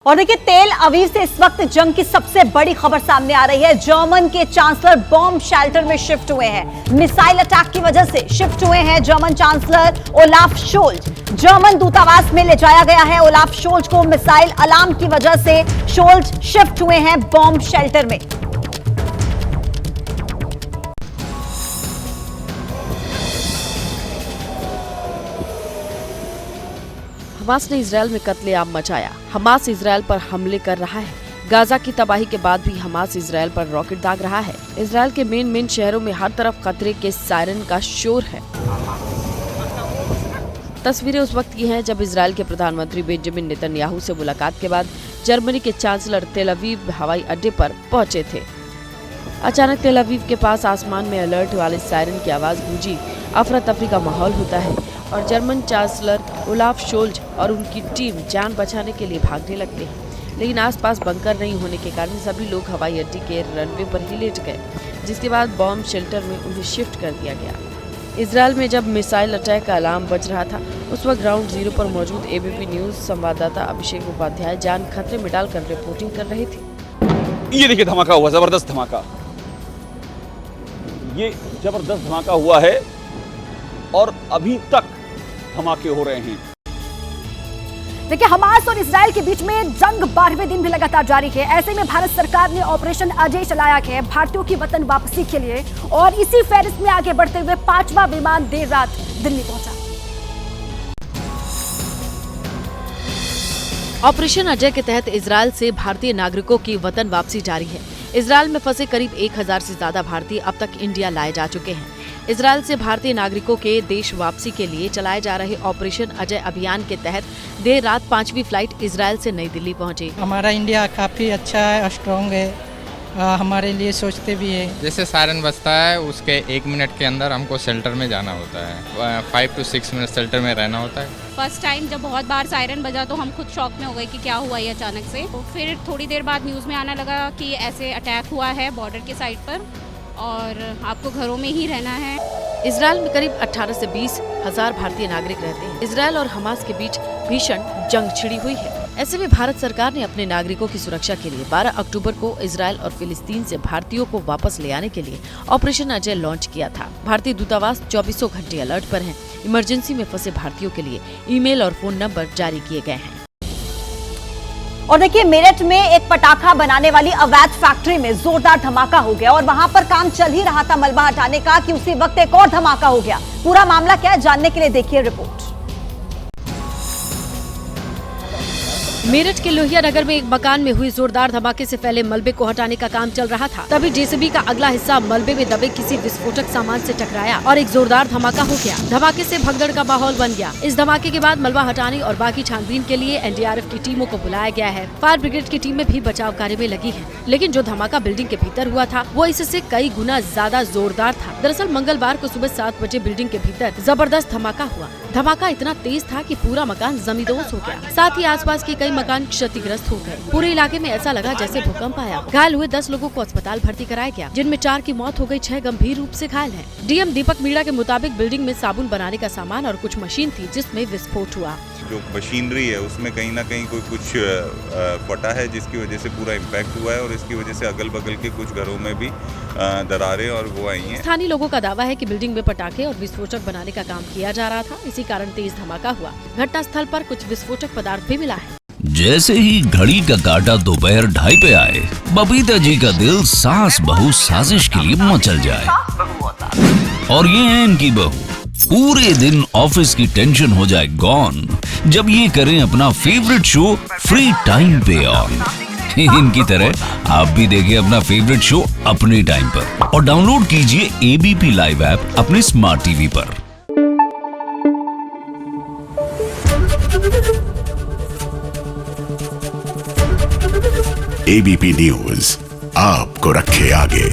और देखिए तेल अवीव से इस वक्त जंग की सबसे बड़ी खबर सामने आ रही है। जर्मन के चांसलर बॉम्ब शेल्टर में शिफ्ट हुए हैं। मिसाइल अटैक की वजह से शिफ्ट हुए हैं German chancellor Olaf Scholz. German दूतावास में ले जाया गया है ओलाफ शोल्ज को। मिसाइल अलार्म की वजह से शोल्ज शिफ्ट हुए हैं बॉम्ब शेल्टर में। हमास ने इजरायल में कत्लेआम मचाया। हमास इजरायल पर हमले कर रहा है। गाजा की तबाही के बाद भी हमास इजरायल पर रॉकेट दाग रहा है। इजरायल के मेन शहरों में हर तरफ खतरे के सायरन का शोर है। तस्वीरें उस वक्त की हैं जब इजरायल के प्रधानमंत्री बेंजामिन नेतन्याहू से मुलाकात के बाद जर्मनी के चांसलर तेल अवीव हवाई अड्डे पर पहुंचे थे। अचानक तेल अवीव के पास आसमान में अलर्ट वाले सायरन की आवाज गूंजी। अफरा तफरी का माहौल होता है और जर्मन चांसलर ओलाफ शोल्ज और उनकी टीम जान बचाने के लिए भागने लगते हैं। लेकिन आसपास बंकर नहीं होने के कारण सभी लोग हवाई अड्डे के रनवे पर ही लेट गए, जिसके बाद बॉम्ब शेल्टर में उन्हें शिफ्ट कर दिया गया। इजरायल में जब मिसाइल अटैक का अलार्म बज रहा था, उस वक्त ग्राउंड जीरो पर मौजूद एबीपी न्यूज संवाददाता अभिषेक उपाध्याय जान खतरे में डालकर रिपोर्टिंग कर रहे थे। ये देखिए धमाका हुआ, जबरदस्त धमाका। ये जबरदस्त धमाका हुआ है और अभी तक धमाके हो रहे हैं। देखिए हमास और इजरायल के बीच में जंग 12वें दिन भी लगातार जारी है। ऐसे में भारत सरकार ने ऑपरेशन अजय चलाया है भारतीयों की वतन वापसी के लिए, और इसी फेरिस्त में आगे बढ़ते हुए 5वां विमान देर रात दिल्ली पहुंचा। ऑपरेशन अजय के तहत इजरायल से भारतीय नागरिकों की वतन वापसी जारी है। इजरायल में फंसे करीब 1000 से ज्यादा भारतीय अब तक इंडिया लाए जा चुके हैं। इजरायल से भारतीय नागरिकों के देश वापसी के लिए चलाए जा रहे ऑपरेशन अजय अभियान के तहत देर रात 5वीं फ्लाइट इजरायल से नई दिल्ली पहुंची। हमारा इंडिया काफ़ी अच्छा है, स्ट्रॉन्ग है, हमारे लिए सोचते भी है। जैसे सायरन बजता है उसके 1 मिनट के अंदर हमको शेल्टर में जाना होता है। 5 to 6 मिनट शेल्टर में रहना होता है। फर्स्ट टाइम जब बहुत बार सायरन बजा तो हम खुद शॉक में हो गए कि क्या हुआ ये अचानक से। तो फिर थोड़ी देर बाद न्यूज़ में आने लगा कि ऐसे अटैक हुआ है बॉर्डर के साइड पर और आपको घरों में ही रहना है। इजरायल में करीब 18 से 20 हजार भारतीय नागरिक रहते हैं। इजरायल और हमास के बीच भीषण जंग छिड़ी हुई है। ऐसे में भारत सरकार ने अपने नागरिकों की सुरक्षा के लिए 12 अक्टूबर को इजरायल और फिलिस्तीन से भारतीयों को वापस ले आने के लिए ऑपरेशन अजय लॉन्च किया था। भारतीय दूतावास 24 घंटे अलर्ट पर हैं। इमरजेंसी में फंसे भारतीयों के लिए ईमेल और फोन नंबर जारी किए गए हैं। और देखिए मेरठ में एक पटाखा बनाने वाली अवैध फैक्ट्री में जोरदार धमाका हो गया और वहां पर काम चल ही रहा था मलबा हटाने का कि उसी वक्त एक और धमाका हो गया। पूरा मामला क्या है जानने के लिए देखिए रिपोर्ट। मेरठ के लोहिया नगर में एक मकान में हुई जोरदार धमाके से फैले मलबे को हटाने का काम चल रहा था। तभी जेसीबी का अगला हिस्सा मलबे में दबे किसी विस्फोटक सामान से टकराया और एक जोरदार धमाका हो गया। धमाके से भगदड़ का माहौल बन गया। इस धमाके के बाद मलबा हटाने और बाकी छानबीन के लिए एनडीआरएफ की टीमों को बुलाया गया है। फायर ब्रिगेड की टीमें भी बचाव कार्य में लगी है। लेकिन जो धमाका बिल्डिंग के भीतर हुआ था वो इससे कई गुना ज्यादा जोरदार था। दरअसल मंगलवार को सुबह 7 बजे बिल्डिंग के भीतर जबरदस्त धमाका हुआ। धमाका इतना तेज था कि पूरा मकान जमींदोज हो गया। साथ ही आसपास के कई मकान क्षतिग्रस्त हो गए। पूरे इलाके में ऐसा लगा जैसे भूकंप आया। घायल हुए 10 लोगों को अस्पताल भर्ती कराया गया, जिनमें 4 की मौत हो गई, 6 गंभीर रूप से घायल हैं। डीएम दीपक मीणा के मुताबिक बिल्डिंग में साबुन बनाने का सामान और कुछ मशीन थी जिसमें विस्फोट हुआ। जो मशीनरी है उसमें कहीं ना कहीं कुछ फटा है, जिसकी वजह से पूरा इम्पैक्ट हुआ है और इसकी वजह से अगल बगल के कुछ घरों में भी दरारें और वो आई हैं। स्थानीय लोगों का दावा है कि बिल्डिंग में पटाखे और विस्फोटक बनाने का काम किया जा रहा था, इसी कारण तेज धमाका हुआ। घटना स्थल पर कुछ विस्फोटक पदार्थ भी मिला है। जैसे ही घड़ी का काटा दोपहर 2:30 पे आए, बबीता जी का दिल सास बहू साजिश के लिए मचल जाए। और ये है इनकी बहू, पूरे दिन ऑफिस की टेंशन हो जाए गॉन जब ये करें अपना फेवरेट शो फ्री टाइम पे ऑन। इनकी तरह आप भी देखिए अपना फेवरेट शो अपने टाइम पर और डाउनलोड कीजिए एबीपी लाइव ऐप अपने स्मार्ट टीवी पर। एबीपी न्यूज आपको रखे आगे।